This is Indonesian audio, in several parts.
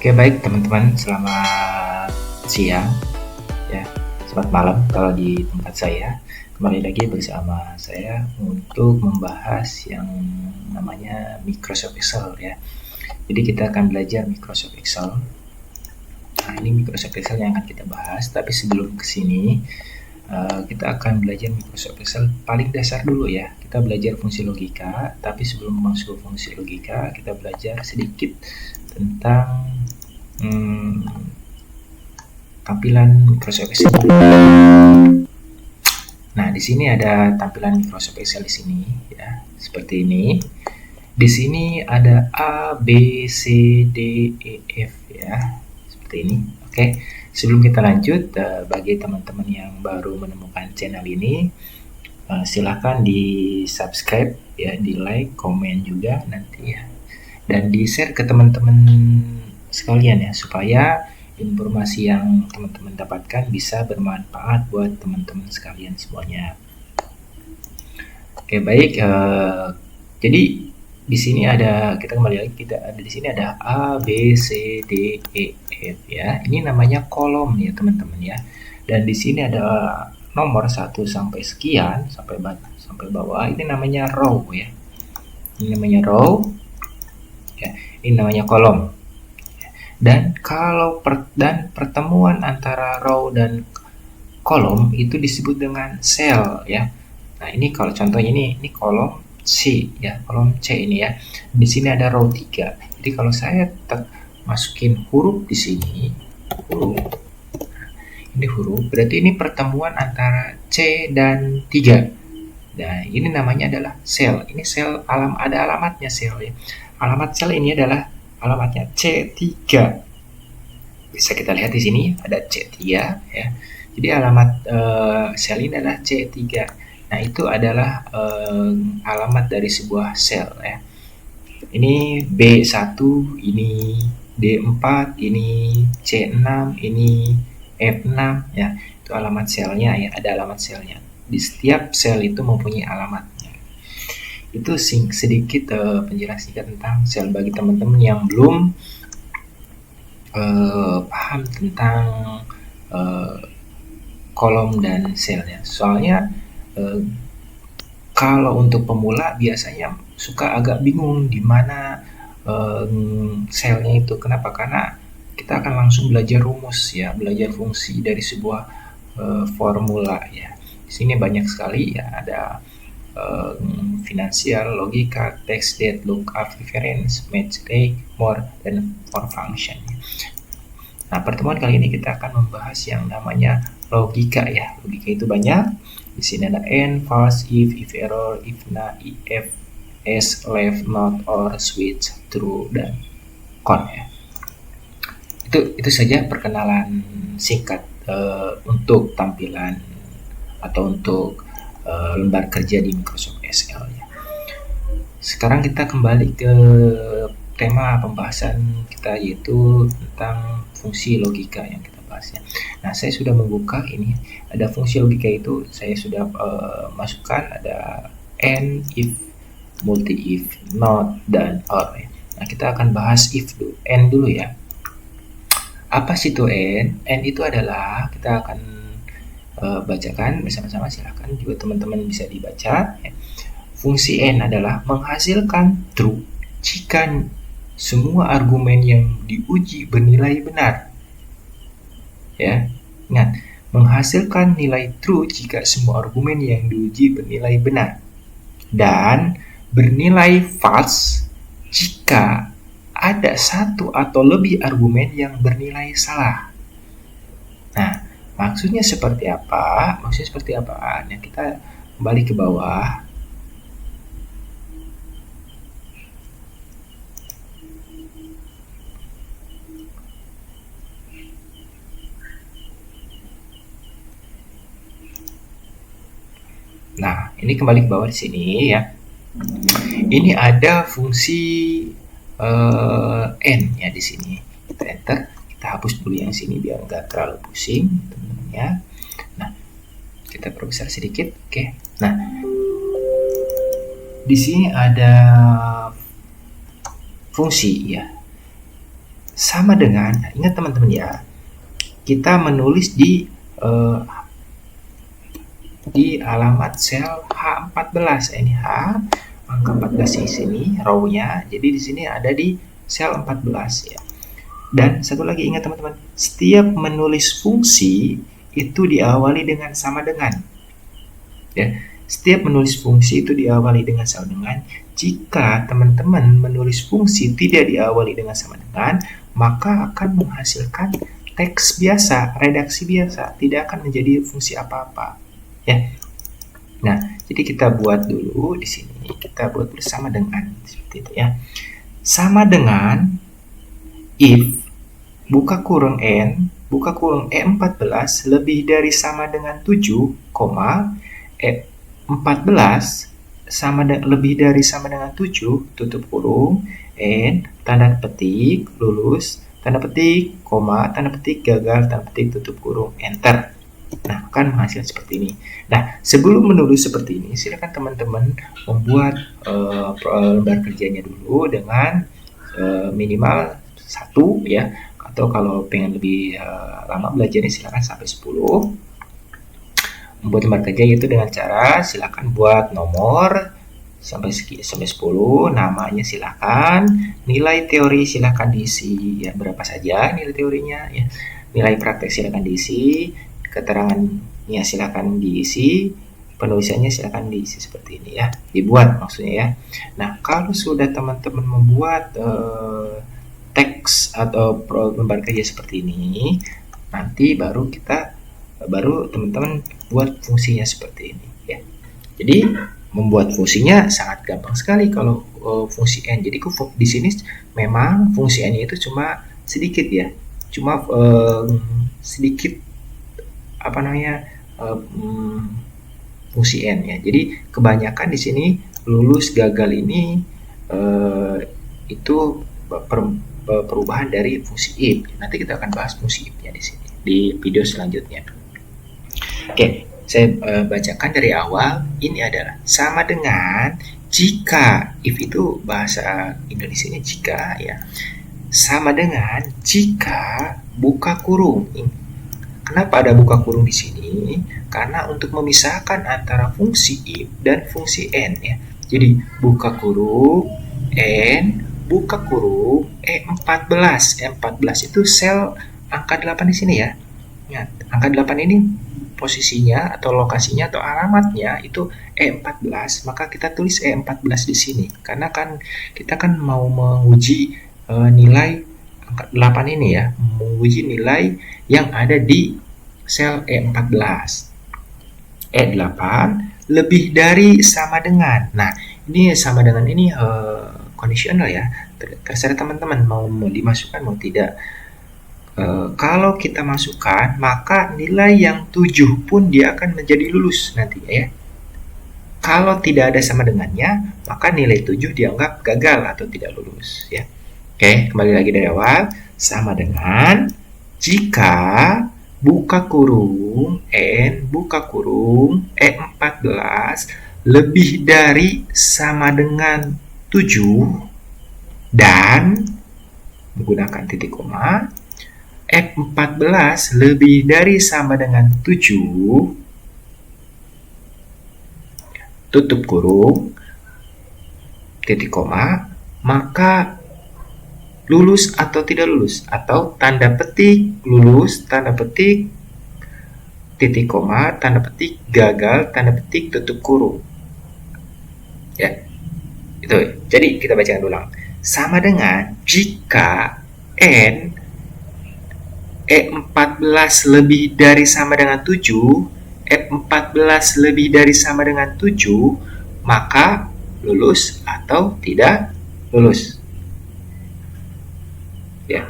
Oke, baik teman-teman, selamat siang ya, selamat malam kalau di tempat saya. Kembali lagi bersama saya untuk membahas yang namanya Microsoft Excel ya. Jadi kita akan belajar Microsoft Excel. Nah, ini Microsoft Excel yang akan kita bahas, tapi sebelum ke sini kita akan belajar Microsoft Excel paling dasar dulu ya. Kita belajar fungsi logika, tapi sebelum masuk fungsi logika, kita belajar sedikit tentang tampilan Microsoft Excel. Nah, di sini ada tampilan Microsoft Excel di sini ya, seperti ini. Di sini ada A, B, C, D, E, F ya, seperti ini. Oke, sebelum kita lanjut, bagi teman-teman yang baru menemukan channel ini, silahkan di subscribe ya, di like, komen juga nanti ya, dan di share ke teman-teman sekalian ya, supaya informasi yang teman-teman dapatkan bisa bermanfaat buat teman-teman sekalian semuanya. Oke, baik. Jadi di sini ada, kita kembali lagi, kita ada di sini ada A, B, C, D, E, F ya. Ini namanya kolom ya teman-teman ya. Dan di sini ada nomor 1 sampai sekian sampai bawah. Ini namanya row ya. Ini namanya row. Ya, ini namanya kolom. Dan kalau pertemuan antara row dan kolom itu disebut dengan cell ya. Nah, ini kalau contohnya ini kolom C ya, kolom C ini ya. Di sini ada row 3. Jadi kalau saya masukin huruf di sini, huruf. Ini huruf, berarti ini pertemuan antara C dan 3. Nah, ini namanya adalah cell. Ini cell ada alamatnya cell ya. Alamat cell ini adalah alamatnya C3. Bisa kita lihat di sini ada C3 ya. Jadi alamat sel ini adalah C3. Nah, itu adalah alamat dari sebuah sel ya. Ini B1, ini D4, ini C6, ini F6 ya. Itu alamat selnya ya, ada alamat selnya. Di setiap sel itu mempunyai alamatnya. Itu sedikit penjelasan tentang sel bagi teman-teman yang belum paham tentang kolom dan selnya. Soalnya kalau untuk pemula biasanya suka agak bingung di mana selnya itu. Kenapa? Karena kita akan langsung belajar rumus ya, belajar fungsi dari sebuah formula ya. Di sini banyak sekali ya, ada finansial, logika, text, date, lookup, reference, match, break, more, dan for function. Nah, pertemuan kali ini kita akan membahas yang namanya logika ya. Logika itu banyak. Di sini ada and, false, if error, if not, if, as, left, not, or, switch, true, dan con ya. Itu saja perkenalan singkat untuk tampilan atau untuk lembar kerja di Microsoft Excel ya. Sekarang kita kembali ke tema pembahasan kita, yaitu tentang fungsi logika yang kita bahas ya. Nah, saya sudah membuka ini, ada fungsi logika itu saya sudah masukkan, ada and, if, multi if, not, dan or ya. Nah, kita akan bahas if dulu, and dulu ya. Apa sih itu and? And itu adalah, kita akan bacakan bersama-sama, silahkan juga teman-teman bisa dibaca ya. Fungsi and adalah menghasilkan true jika semua argumen yang diuji bernilai benar ya. Ingat, menghasilkan nilai true jika semua argumen yang diuji bernilai benar, dan bernilai false jika ada satu atau lebih argumen yang bernilai salah. Nah, maksudnya seperti apa? Maksudnya seperti apa? Nah, kita kembali ke bawah. Nah, ini kembali ke bawah di sini ya. Ini ada fungsi n ya di sini. Kita enter, kita hapus dulu yang sini biar nggak terlalu pusing teman-teman ya. Nah, kita perbesar sedikit, oke. Nah, di sini ada fungsi ya. sama dengan, ingat teman-teman ya, kita menulis di alamat sel H14. Ini H angka 14 di sini row-nya. Jadi di sini ada di sel 14 ya. Dan satu lagi ingat teman-teman, setiap menulis fungsi itu diawali dengan sama dengan. Ya, setiap menulis fungsi itu diawali dengan sama dengan. Jika teman-teman menulis fungsi tidak diawali dengan sama dengan, maka akan menghasilkan teks biasa, redaksi biasa, tidak akan menjadi fungsi apa-apa. Ya. Nah, jadi kita buat dulu di sini, kita buat bersama dengan seperti itu ya. Sama dengan if buka kurung n buka kurung E14 lebih dari sama dengan 7, E14 lebih dari sama dengan 7, tutup kurung, n, tanda petik, lulus, tanda petik, koma, tanda petik, gagal, tanda petik, tutup kurung, enter. Nah, akan menghasilkan seperti ini. Nah, sebelum menulis seperti ini, silakan teman-teman membuat lembar kerjanya dulu dengan minimal 1 ya, atau kalau pengen lebih lama belajarnya silakan sampai 10. Membuat lembar kerja yaitu dengan cara silakan buat nomor sampai 10, namanya silakan, nilai teori silakan diisi ya berapa saja nilai teorinya ya. Nilai praktek silakan diisi, keterangannya silakan diisi, penulisannya silakan diisi seperti ini ya, dibuat maksudnya ya. Nah, kalau sudah teman-teman membuat teks atau lembar kerja seperti ini, nanti baru teman-teman buat fungsinya seperti ini ya. Jadi membuat fungsinya sangat gampang sekali kalau fungsi n. Jadi di sini memang fungsi n itu cuma sedikit ya, cuma sedikit apa namanya fungsi n ya. Jadi kebanyakan di sini lulus gagal ini itu perubahan dari fungsi if. Nanti kita akan bahas fungsi if-nya di sini di video selanjutnya. Oke, saya bacakan dari awal. Ini adalah sama dengan jika, if itu bahasa Indonesianya jika ya. Sama dengan jika buka kurung. Kenapa ada buka kurung di sini? Karena untuk memisahkan antara fungsi if dan fungsi n ya. Jadi buka kurung n, buka kurung E14. E14 itu sel angka 8 di sini ya. Ingat, angka 8 ini posisinya atau lokasinya atau alamatnya itu E14, maka kita tulis E14 di sini. Karena kan kita kan mau menguji nilai angka 8 ini ya, menguji nilai yang ada di sel E14. E8 lebih dari sama dengan. Nah, ini sama dengan ini kondisional ya. Terserah teman-teman mau dimasukkan mau tidak. Kalau kita masukkan, maka nilai yang 7 pun dia akan menjadi lulus nantinya ya. Kalau tidak ada sama dengannya, maka nilai 7 dianggap gagal atau tidak lulus ya. Oke, kembali lagi dari awal. Sama dengan jika buka kurung n, buka kurung E14 lebih dari sama dengan 7 dan menggunakan titik koma, F14 lebih dari sama dengan 7, tutup kurung, titik koma, maka lulus atau tidak lulus, atau tanda petik lulus, tanda petik, titik koma, tanda petik gagal, tanda petik tutup kurung. Ya, itu. Jadi kita bacakan ulang. Sama dengan jika n E14 lebih dari sama dengan 7, F14 lebih dari sama dengan 7, maka lulus atau tidak lulus. Ya.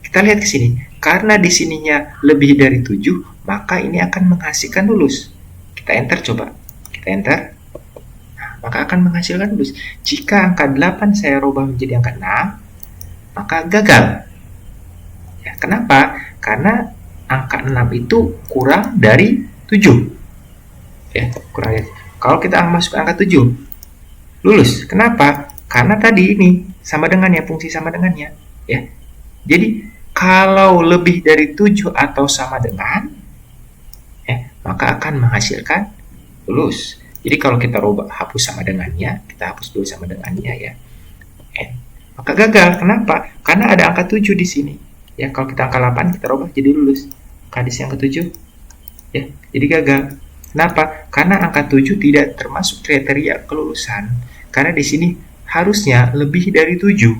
Kita lihat ke sini. Karena di sininya lebih dari 7, maka ini akan menghasilkan lulus. Kita enter coba. Kita enter. Nah, maka akan menghasilkan lulus. Jika angka 8 saya rubah menjadi angka 6, maka gagal. Ya, kenapa? Karena angka 6 itu kurang dari 7. Ya, kurang dari. Kalau kita masuk angka 7, lulus. Kenapa? Karena tadi ini sama dengannya, fungsi sama dengannya. Ya. Jadi kalau lebih dari 7 atau sama dengan, maka akan menghasilkan lulus. Jadi kalau kita rubah hapus sama dengannya, kita hapus dulu sama dengannya ya. Maka gagal. Kenapa? Karena ada angka 7 di sini. Ya, kalau kita angka 8 kita rubah jadi lulus. Kadis yang ke-7 ya, jadi gagal. Kenapa? Karena angka 7 tidak termasuk kriteria kelulusan. Karena di sini harusnya lebih dari 7.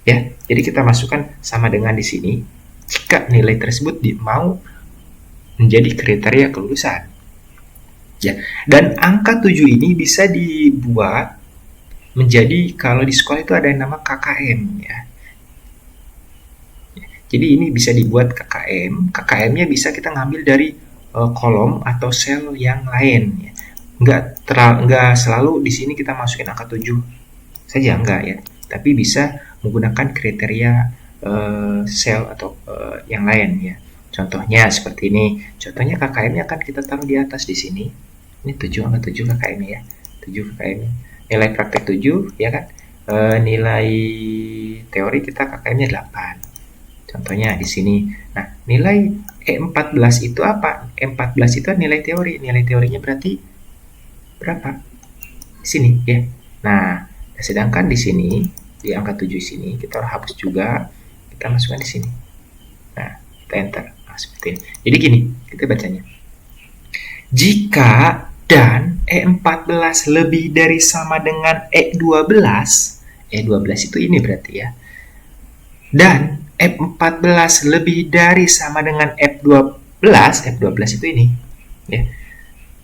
Ya, jadi kita masukkan sama dengan di sini jika nilai tersebut mau menjadi kriteria kelulusan. Ya, dan angka 7 ini bisa dibuat menjadi, kalau di sekolah itu ada yang nama KKM ya. Jadi ini bisa dibuat KKM. KKM-nya bisa kita ngambil dari kolom atau sel yang lain ya. Enggak selalu di sini kita masukin angka 7 saja, enggak ya. Tapi bisa menggunakan kriteria sel atau yang lain ya. Contohnya seperti ini. Contohnya KKM-nya akan kita taruh di atas di sini. Ini 7, angka 7 KKM-nya ya. 7 KKM-nya. Nilai praktek 7 ya kan. Nilai teori kita KKM-nya 8. Contohnya di sini. Nah, nilai E14 itu apa? E14 itu nilai teori. Nilai teorinya berarti berapa? Di sini ya. Nah, sedangkan di sini di angka 7 sini kita harus hapus juga. Kita masukkan di sini. Nah, kita enter. Nah, seperti ini. Jadi gini, kita bacanya. Jika dan E14 lebih dari sama dengan E12, E12 itu ini berarti ya. Dan F14 lebih dari sama dengan F12 itu ini ya,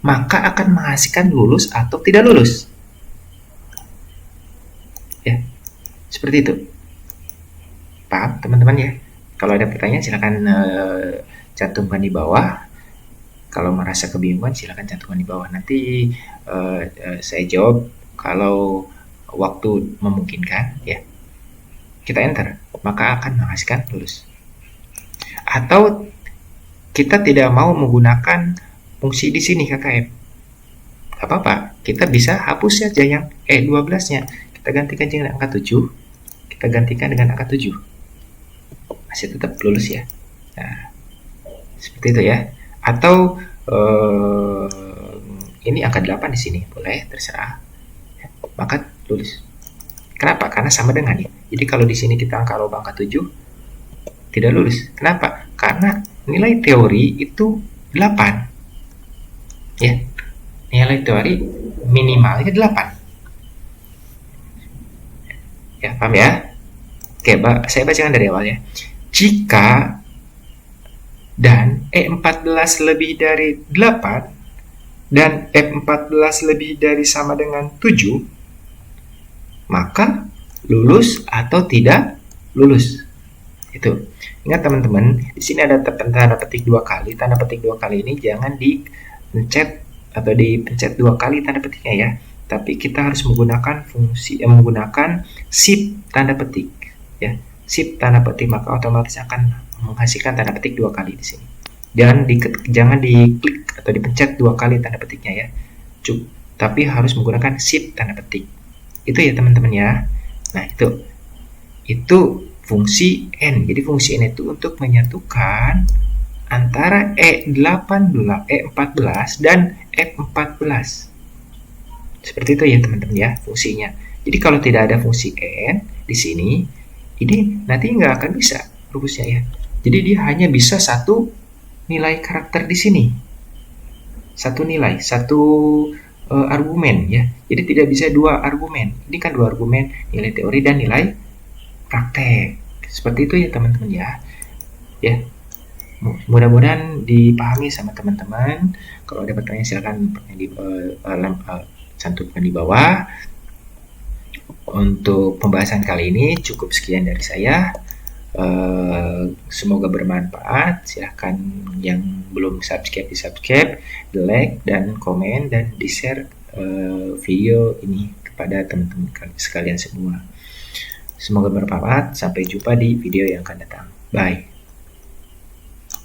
maka akan menghasilkan lulus atau tidak lulus ya, seperti itu. Paham teman-teman ya? Kalau ada pertanyaan silakan cantumkan di bawah. Kalau merasa kebingungan silakan cantumkan di bawah, nanti saya jawab kalau waktu memungkinkan ya. Kita enter, maka akan menghasilkan lulus. Atau kita tidak mau menggunakan fungsi di sini KKM, gak apa-apa, kita bisa hapus saja yang E12-nya. Kita gantikan dengan angka 7, kita gantikan dengan angka 7, masih tetap lulus ya. Nah, seperti itu ya. Atau ini angka 8 di sini, boleh, terserah ya, maka lulus. Kenapa? Karena sama dengan ya. Jadi kalau di sini kita angka lubang angka 7 tidak lulus. Kenapa? Karena nilai teori itu 8. Ya. Nilai teori minimalnya 8. Ya, paham ya? Oke, saya bacakan dari awal ya. Jika dan E14 lebih dari 8 dan F14 lebih dari sama dengan 7, maka lulus atau tidak lulus. Itu. Ingat teman-teman, di sini ada tanda petik 2 kali. Tanda petik 2 kali ini jangan dipencet atau dipencet 2 kali tanda petiknya ya. Tapi kita harus menggunakan menggunakan shift tanda petik ya. Shift tanda petik, maka otomatis akan menghasilkan tanda petik 2 kali di sini. Jangan diklik atau dipencet 2 kali tanda petiknya ya. Tapi harus menggunakan shift tanda petik. Itu ya teman-teman ya. Nah, itu fungsi N. Jadi fungsi N itu untuk menyatukan antara E14 dan F14. Seperti itu ya teman-teman ya fungsinya. Jadi kalau tidak ada fungsi N di sini, ini nanti nggak akan bisa rumusnya ya. Jadi dia hanya bisa satu nilai karakter di sini. Satu nilai, satu argumen ya. Jadi tidak bisa 2 argumen. Ini kan 2 argumen, nilai teori dan nilai praktek. Seperti itu ya teman-teman ya. Ya. Mudah-mudahan dipahami sama teman-teman. Kalau ada pertanyaan silakan cantumkan di bawah. Untuk pembahasan kali ini cukup sekian dari saya. Semoga bermanfaat. Silahkan yang belum subscribe di subscribe, di like dan komen dan di share video ini kepada teman-teman sekalian semua. Semoga bermanfaat. Sampai jumpa di video yang akan datang. Bye.